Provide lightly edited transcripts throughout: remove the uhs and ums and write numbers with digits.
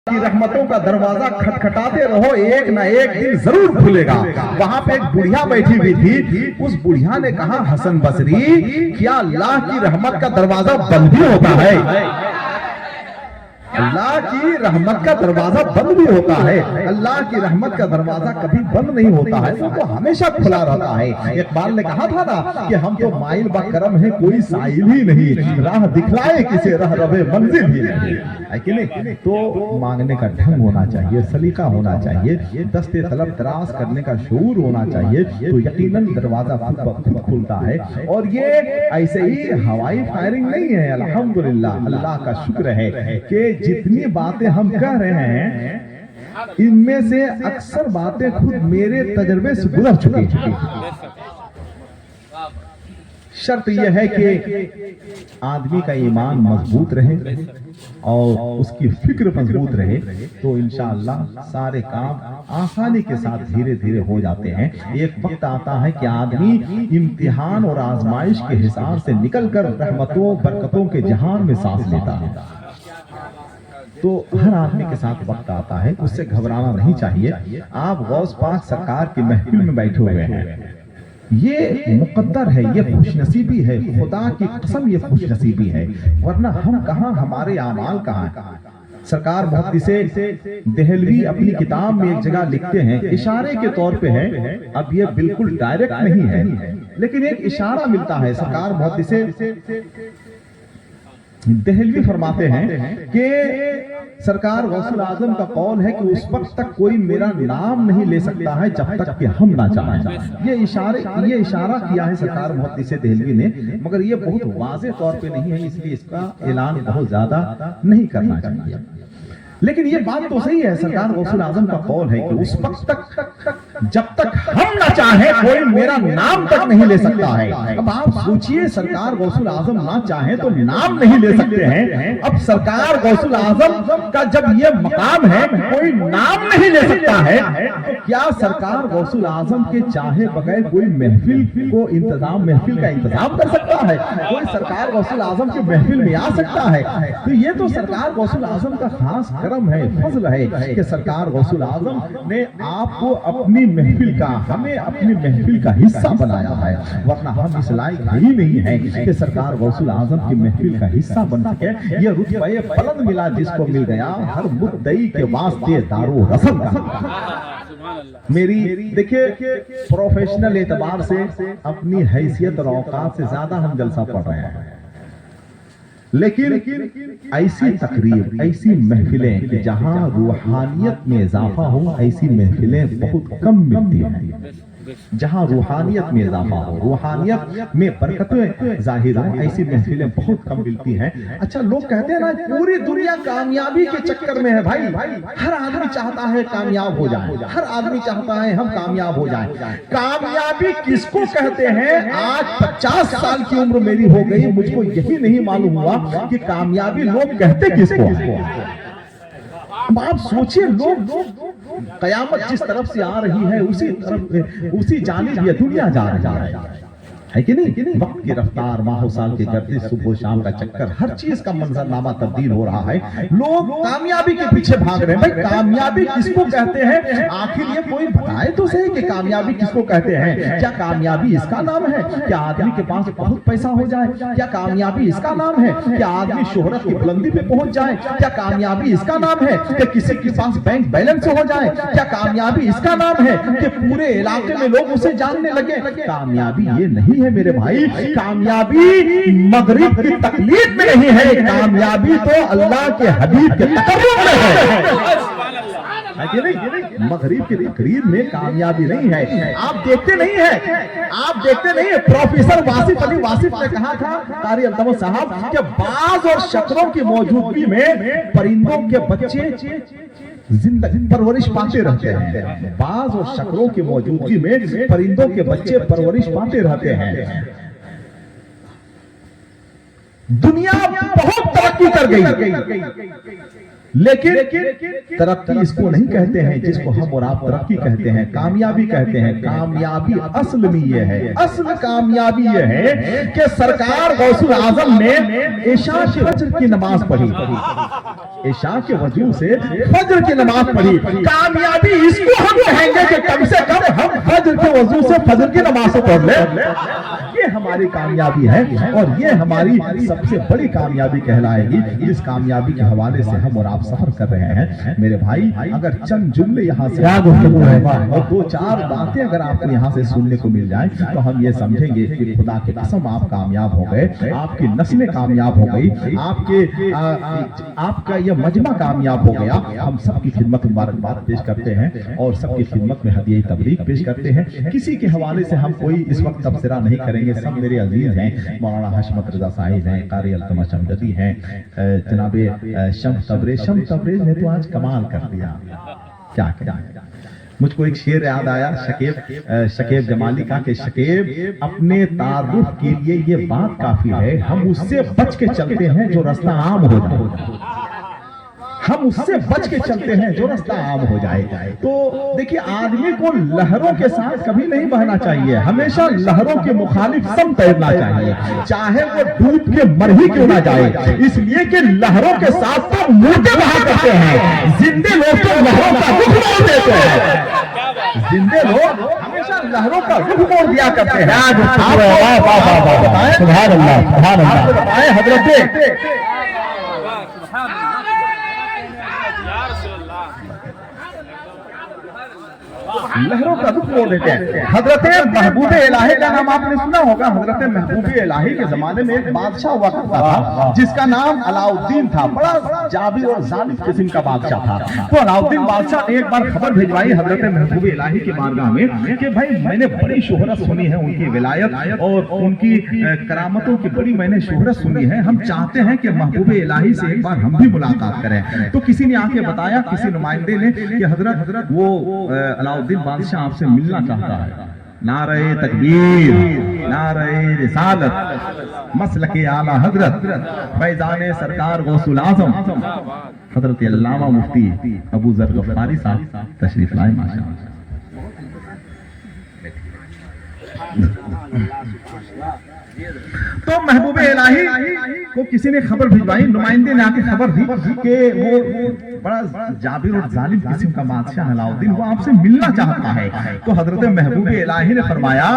की रहमतों का दरवाजा खटखटाते रहो, एक ना एक दिन जरूर खुलेगा। वहां पे एक बुढ़िया बैठी हुई थी, उस बुढ़िया ने कहा, हसन बसरी, क्या अल्लाह की रहमत का दरवाजा बंद भी होता है? अल्लाह की रहमत का दरवाजा बंद भी होता है। अल्लाह की रहमत का दरवाजा कभी बंद नहीं होता है, वो तो खुला रहता है। इकबाल ने कहा था ना कि हम तो माइल बा करम है, कोई साइल ही नहीं, राह दिखलाए किसे रह रवे मंजिल ही नहीं, है कि नहीं? तो मांगने का ढंग होना चाहिए, सलीका होना चाहिए, दस्ते तलब दराज करने का शऊर होना चाहिए, तो यकीनन दरवाजा खुद खुलता है। और ये ऐसे ही हवाई फायरिंग नहीं है। अल्हम्दुलिल्लाह, अल्लाह का शुक्र है कि जितनी बातें हम कह रहे हैं, इनमें से अक्सर बातें खुद मेरे तजर्बे से गुजर चुकी हैं। शर्त यह है कि आदमी का ईमान मजबूत रहे और उसकी फिक्र मजबूत रहे, तो इंशाअल्लाह सारे काम आसानी के साथ धीरे धीरे हो जाते हैं। एक वक्त आता है कि आदमी इम्तिहान और आजमाइश के हिसाब से निकलकर रहमतों बरकतों के जहान में सांस लेता है। तो हर आदमी के साथ वक्त आता है, उससे घबराना नहीं चाहिए। आप गौस पाक सरकार की महफिल में बैठे हुए हैं, ये मुकद्दर है, ये खुशनसीबी है, खुदा की कसम ये खुशनसीबी है, वरना हम कहां, हमारे आमाल कहां। सरकार मुहद्दिसे देहलवी अपनी किताब में एक जगह लिखते हैं, इशारे के तौर पे है, अब ये बिल्कुल डायरेक्ट नहीं है, लेकिन एक इशारा मिलता है। सरकार मुहद्दिसे देहलवी फरमाते हैं कि सरकार गौसुल आजम का कौल है कि उस वक्त तक कोई मेरा नाम नहीं ले सकता है जब तक कि हम ना चाहें। ये इशारा किया है सरकार मुहद्दिसे देहलवी ने, मगर ये बहुत वाज़ेह तौर पे नहीं है, इसलिए इसका ऐलान बहुत ज्यादा नहीं करना चाहिए। लेकिन ये बात तो सही है, सरकार गौसुल आजम का कौल है कि उस वक्त तक जब तक हम ना चाहे कोई मेरा नाम तक नहीं ले सकता है। अब आप सोचिए, सरकार गौसुल आजम ना चाहे तो नाम नहीं ले सकते हैं। अब सरकार गौसुल आजम का जब ये मकाम है, कोई नाम नहीं ले सकता है, तो क्या सरकार गौसुल आजम के चाहे बगैर कोई महफिल का इंतजाम कर सकता है? कोई सरकार गौसुल आजम की महफिल में आ सकता है? तो ये तो सरकार गौसुल आजम का खास करम है, फजल है कि सरकार गौसुल आजम ने आपको अपनी महफिल का, हमें अपनी महफिल का हिस्सा बनाया है, वरना हम इस लायक ही नहीं है कि सरकार गौसुल आजम की महफिल का हिस्सा बन सके। ये रुतबे बुलंद मिला जिसको मिल गया हर मुद्दई के वास्ते दारो रसम का। मेरी देखिए, प्रोफेशनल एतबार से अपनी हैसियत और औकात से ज्यादा हम जलसा पढ़ रहे हैं, लेकिन ऐसी तकरीब, ऐसी महफिलें कि जहां रूहानियत में इजाफा हो, ऐसी महफिलें बहुत कम मिलती हैं। जहां रूहानियत में इजाफा हो, रूहानियत में बरकतें जाहिर हो, ऐसी महफिलें बहुत कम मिलती हैं। अच्छा, लोग कहते हैं ना पूरी दुनिया कामयाबी के चक्कर में है। भाई, हर आदमी चाहता है कामयाब हो जाए, हर आदमी चाहता है हम कामयाब हो जाए। कामयाबी किसको कहते हैं? आज 50 साल की उम्र मेरी हो गई, मुझको यही नहीं मालूम हुआ कि कामयाबी लोग कहते किसको। अब आप सोचिए, लोग कयामत जिस तरफ से आ रही है उसी जानिब ये दुनिया जा रही है कि नहीं? वक्त की रफ्तार, माहो साल की गर्दिश, सुबह शाम का चक्कर, हर चीज का मंजरनामा तब्दील हो रहा है। लोग कामयाबी के पीछे भाग रहे हैं। भाई, कामयाबी किसको कहते हैं? आखिर ये कोई बताए तो सही कि कामयाबी किसको कहते हैं। क्या कामयाबी इसका नाम है क्या आदमी के पास बहुत पैसा हो जाए? क्या कामयाबी इसका नाम है क्या आदमी शोहरत की बुलंदी पे पहुंच जाए? क्या कामयाबी इसका नाम है कि किसी के पास बैंक बैलेंस हो जाए? क्या कामयाबी इसका नाम है कि पूरे इलाके में लोग उसे जानने लगे? कामयाबी ये नहीं है मेरे भाई। कामयाबी मगरिब की तकलीफ में नहीं है, कामयाबी तो अल्लाह के हबीब के तकर्रुब में है कि नहीं? मगरिब की तकरीर में कामयाबी नहीं है। आप देखते नहीं है, प्रोफेसर वासिफ अली वासिफ ने कहा था, कारी अल्तमस साहब, कि बाज और शकरों की मौजूदगी में परिंदों के बच्चे जिंदगी परवरिश पाते रहते हैं। बाज और शकरों की मौजूदगी में परिंदों के बच्चे परवरिश पाते रहते हैं। दुनिया बहुत तरक्की कर गई, लेकिन तरक्की इसको नहीं कहते हैं जिसको हम और आप तरक्की कहते हैं, कामयाबी कहते हैं। कामयाबी असल में ये है, असल कामयाबी ये है कि सरकार गौसुल आजम ने इशा के फजर की नमाज पढ़ी, इशा के वजू से फजर की नमाज पढ़ी। कामयाबी इसको हम कहेंगे कि कम से कम हम फजर के वजू से फजर की नमाज पढ़ ले, ये हमारी कामयाबी है और ये हमारी सबसे बड़ी कामयाबी कहलाएगी, जिस कामयाबी के हवाले से हम और आप सफर कर रहे हैं। मेरे भाई, अगर चंद जुमले यहाँ से और दो चार बातें अगर आपको यहाँ से सुनने को मिल जाए तो हम ये समझेंगे कि खुदा की कसम आप कामयाब हो गए, आपकी नस्लें कामयाब हो गई, आपका ये मजमा कामयाब हो गया। हम सबकी खिदमत मुबारकबाद पेश करते हैं और सबकी खिदमत में हदिया तबरीक पेश करते हैं। किसी के हवाले से हम कोई इस वक्त तबसरा नहीं करेंगे, सब मेरे अजीज हैं। मौलाना हशमत रजा साहिब हैं, कारी अल्तमश अमजदी हैं, जनाबे शम्स तबरेज ने तो आज कमाल कर दिया। क्या मुझको एक शेर याद आया शकीब जमाली का कि शकीब अपने तारुफ के लिए ये बात काफी है, हम उससे बच के चलते हैं जो रास्ता आम हो जाए, हम उससे बच के चलते हैं जो रास्ता आम हो जाए। तो देखिए, आदमी को लहरों के साथ कभी नहीं बहना चाहिए, हमेशा लहरों के मुखालिफ सम तैरना चाहिए, चाहे वो डूब के मर ही क्यों ना जाए। इसलिए कि लहरों के साथ तो मुर्दे बहा करते हैं, जिंदे लोग तो लहरों का रुख मोड़ देते हैं, जिंदे लोग हमेशा लहरों का रुख मोड़ दिया करते हैं। बताए हजरत लहरों का रुख मोड़ देते हैं। हजरत महबूब इलाही का नाम आपने सुना होगा। हजरत महबूब इलाही के जमाने में एक बादशाह हुआ करता था जिसका नाम अलाउद्दीन था, बड़ा जाबिर और जालिम किस्म का बादशाह था। तो अलाउद्दीन बादशाह ने एक बार खबर भिजवाई हजरत महबूब इलाही के बारगाह में कि भाई मैंने बड़ी शोहरत सुनी है, उनकी विलायत और उनकी करामतों की बड़ी मैंने शोहरत सुनी है, हम चाहते हैं कि महबूब इलाही से एक बार हम भी मुलाकात करें। तो किसी ने आके बताया, किसी नुमाइंदे ने, कि हजरत वो अलाउद्दीन बादशाह आपसे मिलना चाहता है। नारे तकबीर, नारे रिसालत, मसलके आला हजरत, फैजाने सरकार गौसुल आजम हजरत अल्लामा मुफ्ती अबू जर गफ्फारी साहब तशरीफ लाए। माशाअल्लाह। तो महबूब इलाही को किसी ने खबर भिजवाई, नुमाइंदे ने आके खबर दी कि वो बड़ा जाबिर और जालिम किस्म का बादशाह अलाउद्दीन वो आपसे मिलना चाहता है। तो हजरत महबूब इलाही ने फरमाया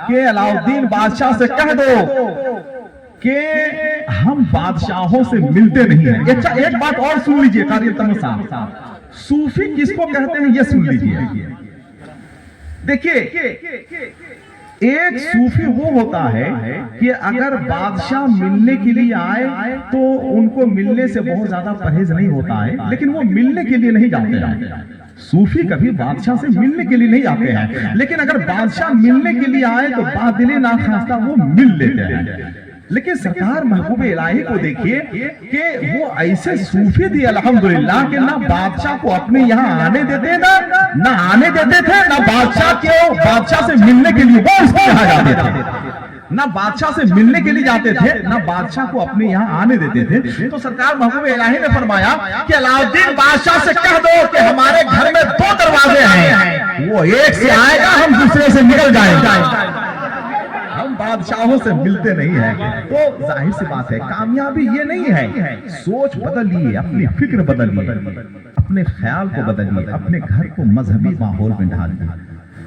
कि अलाउद्दीन बादशाह से कह दो कि हम बादशाहों से मिलते नहीं हैं। अच्छा, एक बात और सुन लीजिए कारी अल्तमश साहब, सूफी किसको कहते हैं ये सुन लीजिए। देखिए, एक सूफी वो होता है कि अगर बादशाह मिलने के लिए आए तो उनको मिलने से बहुत ज्यादा परहेज नहीं होता है, लेकिन वो मिलने के लिए नहीं जाते हैं। सूफी कभी बादशाह से मिलने के लिए नहीं जाते हैं, लेकिन अगर बादशाह मिलने के लिए आए तो बादिले नाखास्ता वो मिल लेते हैं। लेकिन सरकार महबूब इलाही को देखिए कि वो ऐसे सूफी थी अल्हम्दुलिल्लाह कि ना बादशाह को अपने यहाँ आने देते ना आने देते थे, ना बादशाह से मिलने के लिए वो उसके यहाँ जाते थे, ना बादशाह से मिलने के लिए जाते थे, ना बादशाह को अपने यहाँ आने देते थे। तो सरकार महबूब इलाही ने फरमाया कि अलाउद्दीन बादशाह से कह दो कि हमारे घर में 2 दरवाजे हैं, वो एक से आएगा, हम दूसरे से निकल जाएंगे, हम बादशाहों से मिलते नहीं हैं। तो जाहिर सी बात है, कामयाबी ये नहीं है। सोच बदलिए, अपनी फिक्र बदलिए, अपने ख्याल को बदलिए, अपने घर को मजहबी माहौल में ढालिए,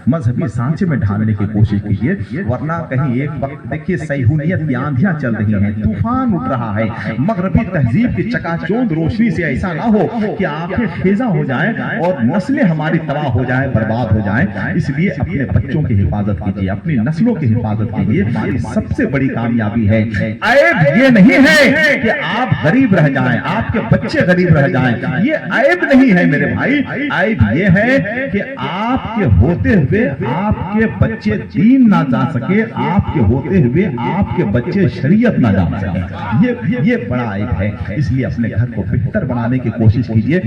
मजहबी सांचे में ढालने की कोशिश कीजिए, वरना कहीं एक वक्त देखिए सैहुनियत की आंधियां चल रही हैं, तूफान उठ रहा है, मगरबी तहजीब की चकाचौंध रोशनी से ऐसा ना हो कि आंखें खेजा हो जाएं और नस्लें हमारी तबाह हो जाएं, बर्बाद हो जाएं। इसलिए अपने बच्चों की हिफाजत कीजिए, अपनी नस्लों की हिफाजत कीजिए, हमारी सबसे बड़ी कामयाबी है। ऐब ये नहीं है कि आप गरीब रह जाएं, आपके बच्चे गरीब रह जाएं, ये ऐब नहीं है मेरे भाई। ऐब ये है कि आपके होते हुए हुए आपके बच्चे दीन ना जान सके, आपके होते हुए आपके बच्चे शरीयत ना जान सके, ये बड़ा ऐब है। इसलिए अपने घर को बेहतर बनाने की कोशिश कीजिए।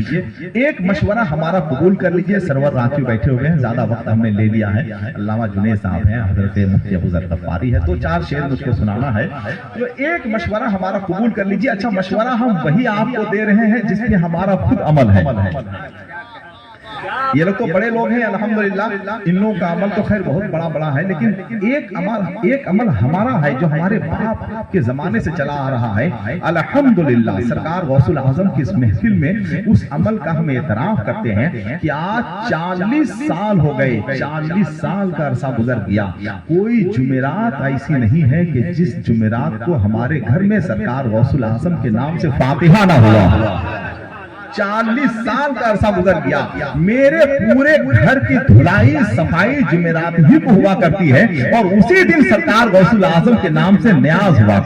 एक मशवरा हमारा कबूल कर लीजिए। सरवर रांची बैठे हुए हैं, ज्यादा वक्त हमने ले लिया है। अल्लामा जुनैद साहब हैं, हजरत मुफ्ती अबू ज़र गफ्फारी है, 2-4 शेर मुझको सुनाना है, तो एक मशवरा हमारा कबूल कर लीजिए। अच्छा, मशवरा हम वही आपको दे रहे हैं जिसपे हमारा खुद अमल है। ये लोग तो बड़े लोग हैं अल्हम्दुलिल्लाह, इन लोगों का अमल तो खैर बहुत बड़ा है, लेकिन एक अमल हमारा है जो हमारे बाप के जमाने से चला आ रहा है। अल्हम्दुलिल्लाह सरकार गौसुल आजम की इस महफिल में उस अमल का हम एतराफ करते हैं कि आज 40 साल हो गए, 40 साल का अरसा गुजर गया, कोई जुमेरात ऐसी नहीं है कि जिस जुमेरात को हमारे घर में सरकार गौसुल आजम के नाम से फातिहा ना हुआ। 40 साल का अरसा गुजर गया, मेरे पूरे घर की धुलाई सफाई जुमेरात ही को हुआ करती है, और उसी दिन सरकार गौसुल आजम के नाम से न्याज हुआ।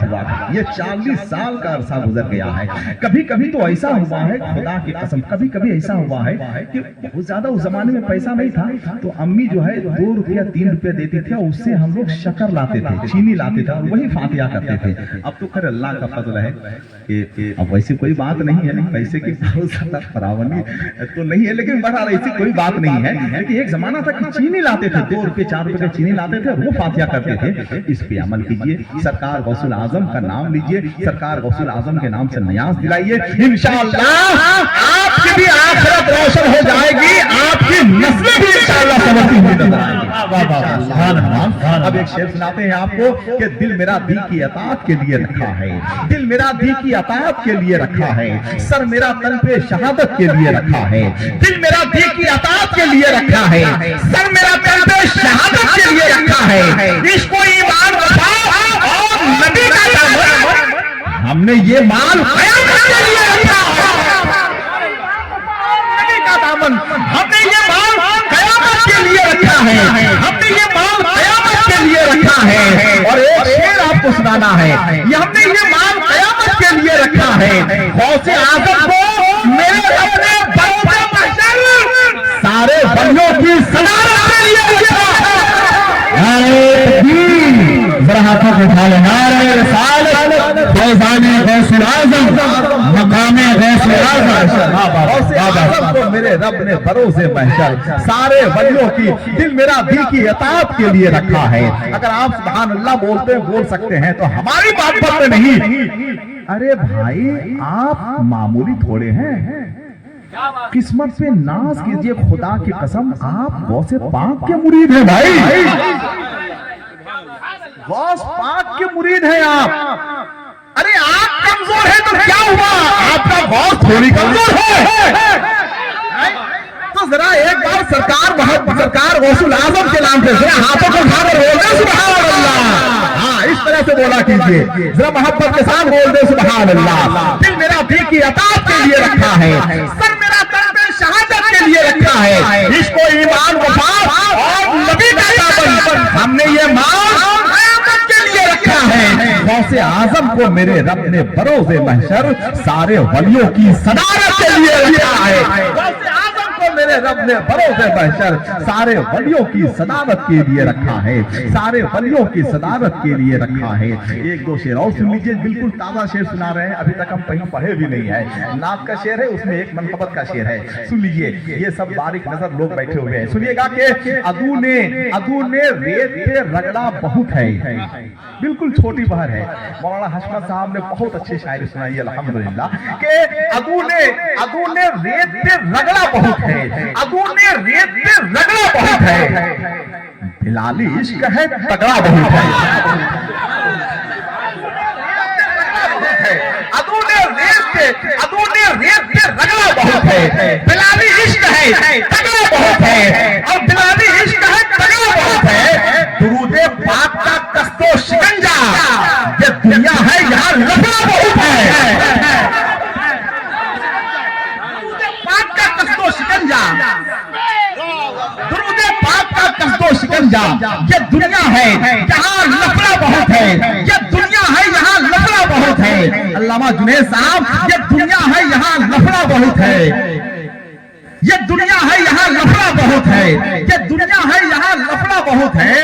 ये 40 साल का अरसा गुजर गया है। कभी कभी तो ऐसा हुआ है, खुदा की कसम, कभी कभी ऐसा हुआ है कि बहुत ज्यादा उस जमाने में पैसा नहीं था, तो अम्मी जो है 2 रुपया 3 रुपया देती थी, और उससे हम लोग शक्कर लाते थे, चीनी लाते थे, और वही फातिहा करते थे। अब तो खैर अल्लाह का फजल है कि अब वैसी कोई बात नहीं है, पैसे की फरावनी तो नहीं है, लेकिन बहरहाल ऐसी कोई बात नहीं है कि एक जमाना था कि चीनी लाते थे, 2 रुपए 4 रुपए चीनी लाते थे, वो फातिहा करते थे। इस पे अमल कीजिए, सरकार गौसुल आजम का नाम लीजिए, सरकार गौसुल आजम के नाम से नियाज दिलाइए, इंशाअल्लाह आपकी भी आखिरत रोशन हो जाएगी, आपकी नस्लें भी इंशाअल्लाह समझती हुई नजर आएंगी। अब एक शेर सुनाते हैं आपको कि दिल मेरा दी की अताअत के लिए रखा है, दिल मेरा दी की अताअत के लिए रखा है, सर मेरा तन पे शहादत के लिए रखा है, दिल मेरा दी की अताअत के लिए रखा है, सर मेरा तन पे शहादत के लिए रखा है, इसको ईमान वफा और नबी का दामन, हमने ये माल क़यामत के लिए रखा है, नबी का दामन, हमने ये माल क़यामत के लिए रखा है, हमने ये माल क़यामत के लिए रखा है। और एक शेर आपको सुनाना है, ये हमने ये माल क़यामत के लिए रखा है। गौसे आज़म को मेरे अपने बंदे महशर सारे बंदों की सदारत के लिए रखा है। जरा हाथों को उठा ले, नारे रिसालत, फैज़ाने गौसुल आज़म, मकामे गौसुल आज़म को मेरे रब ने बरोज़े महशर सारे वलियों की दिल मेरा दी की अताअत के लिए रखा है। अगर आप सुभान अल्लाह बोल सकते हैं तो हमारी बात पर नहीं। अरे भाई आप मामूली थोड़े हैं, किस्मत पे नाज कीजिए, खुदा की कसम आप गौसे पाक के मुरीद हैं भाई, गौस पाक के मुरीद हैं आप। अरे आप कमजोर हैं तो क्या हुआ, आपका गौस थोड़ी कमजोर है। तो जरा एक बार सरकार गौसुल आजम के नाम से जरा हाथों को उठाकर बोल दे सुभान अल्लाह। हाँ, इस तरह से बोला कीजिए, जरा मोहब्बत के साथ बोल दे सुभान अल्लाह। दिल मेरा दी की अताअत के लिए रखा है, सर मेरा तन पे शहादत के लिए रखा है, इसको ईमान वफा और नबी का दामन, हमने ये माल क़यामत के लिए रखा है। गौसे आजम को मेरे रब ने बरोज़े महशर सारे वलियों की सदारत के लिए रखा है। गौसे आजम को मेरे रब ने बरोज़े महशर सारे वलियों की सदारत के लिए रखा है, सारे वलियों की सदारत के लिए रखा है। 1-2 शेर और सुन लीजिए, बिल्कुल ताजा शेर सुना रहे हैं, अभी तक हम कहीं पढ़े भी नहीं है। नात का शेर है, उसमें एक मनकबत का शेर है, सुन लीजिए। ये सब बारीक नजर लोग बैठे हुए हैं, सुनिएगा कि अदू ने रेत पे रगड़ा बहुत है, बिल्कुल छोटी बहर है। मौलाना हशमत साहब ने बहुत अच्छी शायरी सुनाई अल्हम्दुलिल्लाह कि अदू ने रेत पे रगड़ा बहुत है, अदू ने रेत पे रगड़ा बहुत है, बिलाली इश्क है तगड़ा बहुत है। अदू ने रेत पे रगड़ा बहुत है, बिलाली इश्क है तगड़ा बहुत है, और बिलाली इश्क है तगड़ा बहुत है। दुरूदे पाक का कस्तो शिकंजा, ये दुनिया है यहाँ लफड़ा बहुत है। दुरूदे पाक का कस्तो शिकंजा, दुरूदे पाक का कस्तो शिकंजा, ये दुनिया है यहाँ लफड़ा बहुत है, ये दुनिया है यहाँ लफड़ा बहुत है। अल्लामा जुनैद साहब, ये दुनिया है यहाँ लफड़ा बहुत है, یہ دنیا ہے یہاں لفڑا بہت ہے، یہ دنیا ہے یہاں لفڑا بہت ہے،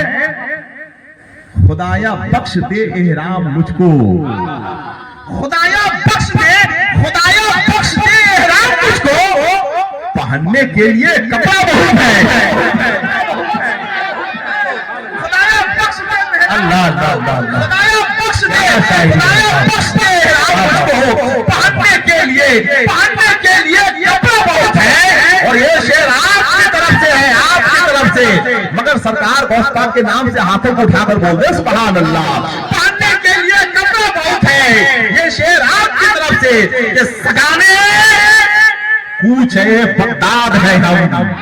خدایا بخش دے احرام مجھ کو، خدایا بخش دے، خدایا بخش دے احرام مجھ کو، پہننے کے لیے کپڑا بہت ہے، خدایا بخش دے، اللہ اللہ اللہ، خدایا بخش دے، خدایا بخش دے احرام مجھ کو، پہننے کے لیے کپڑا بہت ہے، اور یہ شعر آپ کی طرف سے ہے، آپ کی طرف سے، مگر سرکار غوث پاک کے نام سے ہاتھوں کو اٹھا کر بول دے سبحان اللہ، پہننے کے لیے کپڑا بہت ہے، یہ شعر آپ کی طرف سے، کہ سگانے کوچے بغداد ہے ہم،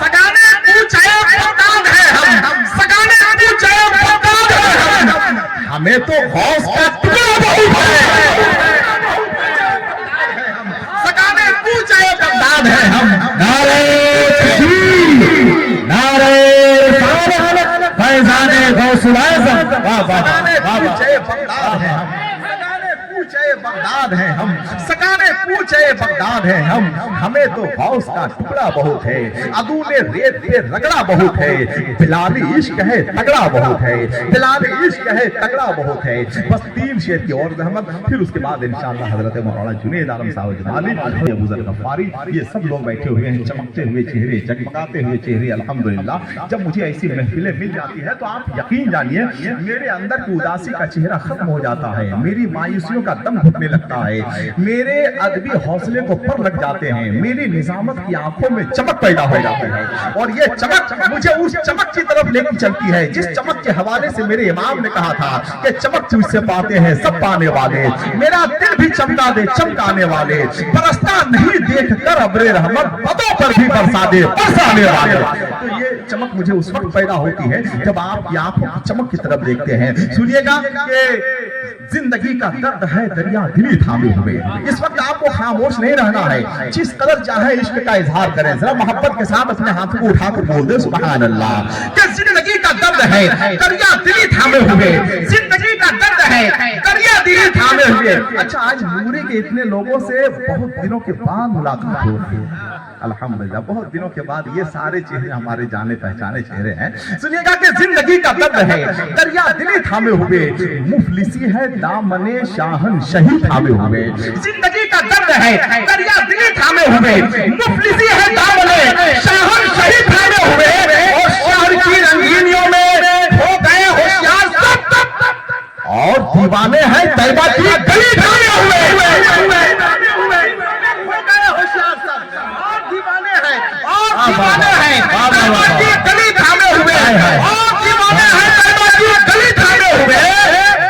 سگانے کوچے بغداد ہے ہم، سگانے کوچے بغداد ہے ہم، ہمیں تو غوث کا ٹکڑا بہت ہے، سگانے کوچے بغداد ہے ہم، نعرہ تکبیر، نعرہ رسالت، فیضان غوث الاعظم، سگانے کوچے بغداد ہے ہم، سگانے کوچے بغداد ہے ہم، سگانے کوچے بغداد ہے ہم، ہمیں تو غوث کا ٹکڑا بہت ہے، عدو نے ریت پہ رگڑا بہت ہے، بلالی عشق ہے تگڑا بہت ہے، بلالی عشق ہے تگڑا بہت ہے، بس 3 شعر کی اور زحمت، پھر اس کے بعد انشاءاللہ حضرت مولانا جنید عالم صاحب جمالی، ابو ذر غفاری، یہ سب لوگ بیٹھے ہوئے ہیں، چمکتے ہوئے چہرے، جگمگاتے ہوئے چہرے، الحمدللہ۔ جب مجھے ایسی محفلیں مل جاتی ہے تو آپ یقین جانیے میرے اندر کی اداسی کا چہرہ ختم ہو جاتا ہے، میری مایوسیوں کا دم گھٹنے لگتا ہے، میرے ادبی حوصلے کو پر لگ جاتے ہیں، میری نظامت کی آنکھوں میں چمک پیدا ہو جاتی ہے، اور یہ چمک مجھے اس چمک کی طرف لے کے چلتی ہے جس چمک کے حوالے سے میرے امام نے کہا تھا کہ چمک تجھ سے پاتے ہیں سب پانے والے، میرا دل بھی چمکا دے چمکانے والے، برستا نہیں دیکھ کر ابر رحمت، بدوں پر بھی برسا دے برسانے والے۔ تو یہ چمک مجھے اس وقت پیدا ہوتی ہے جب آپ کی آنکھوں کی چمک کی طرف دیکھتے ہیں۔ سنیے گا کہ زندگی کا درد ہے دریا دلی تھامے ہوئے، اس وقت آپ کو خاموش نہیں رہنا ہے، جس قدر چاہے عشق کا اظہار کریں، ذرا محبت کے ساتھ اپنے ہاتھوں کو اٹھا کر بول دے سبحان اللہ، کہ زندگی کا درد ہے دریا دلی تھامے ہوئے، زندگی کا درد ہے دریا دلی تھامے ہوئے۔ اچھا آج نوری کے اتنے لوگوں سے بہت دنوں کے بعد ملاقات ہو رہی ہے، الحمدللہ بہت دنوں کے بعد، یہ سارے چہرے ہمارے جانے پہچانے چہرے ہیں۔ سنیے گا کہ زندگی کا درد ہے دریا دلی تھامے ہوئے، مفلسی ہے دامن شاہن شہی تھامے ہوئے، زندگی کا درد ہے دریا دلی تھامے ہوئے، مفلسی ہے دامن شاہن شہی تھامے ہوئے، اور شہر کی رنگینیوں میں ہو گئے ہوشیار سب، اور دیوانے ہیں طیبہ کی گلی تھامے ہوئے، دیوانے ہیں طیبہ کی گلی تھامے ہوئے، اور دیوانے ہیں طیبہ کی گلی تھامے ہوئے،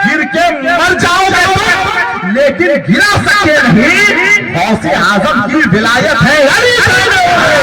گر کے مر جاؤ گے تم لیکن گرا سکتے نہیں، غوث اعظم کی ولایت ہے علی تھامے ہوئے،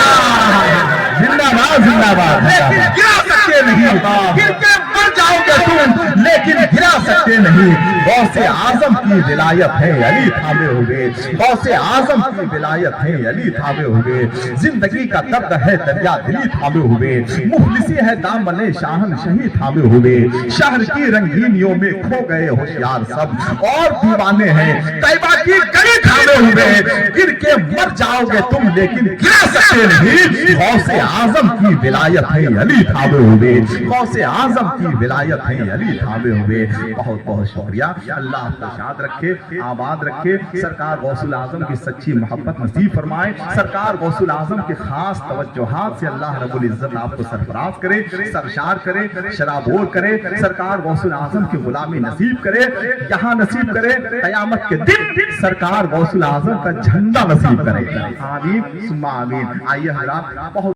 زندہ باد زندہ باد، لیکن گرا سکتے نہیں، گر کے مر جاؤ گے تم لیکن گرا سکتے نہیں، غوث اعظم کی ولایت ہے علی تھامے ہوئے، غوث اعظم کی ولایت ہے علی تھامے ہوئے، زندگی کا درد ہے دریا دلی تھامے ہوئے، مفلسی ہے دامن شاہن شہی تھامے ہوئے، شہر کی رنگینیوں میں کھو گئے ہوشیار سب، اور دیوانے ہیں طیبہ کی گلی تھامے ہوئے، گر کے مر جاؤ گے تم لیکن گرا سکتے نہیں، غوث اعظم کی ولایت ہے علی تھامے ہوئے، غوث اعظم کی ولایت ہے علی تھامے ہوئے۔ بہت بہت شکریہ، اللہ آپ کو شاد رکھے آباد رکھے، سرکار غوث الاعظم کی سچی محبت نصیب فرمائے، سرکار غوث الاعظم کے خاص توجہات سے اللہ رب العزت آپ کو سرفراز کرے، سرشار کرے، شرابور کرے، سرکار غوث الاعظم کی غلامی نصیب کرے، یہاں نصیب کرے، قیامت کے دن سرکار غوث الاعظم کا جھنڈا نصیب کرے، آمین ثم آمین۔ آئیے حضرات بہت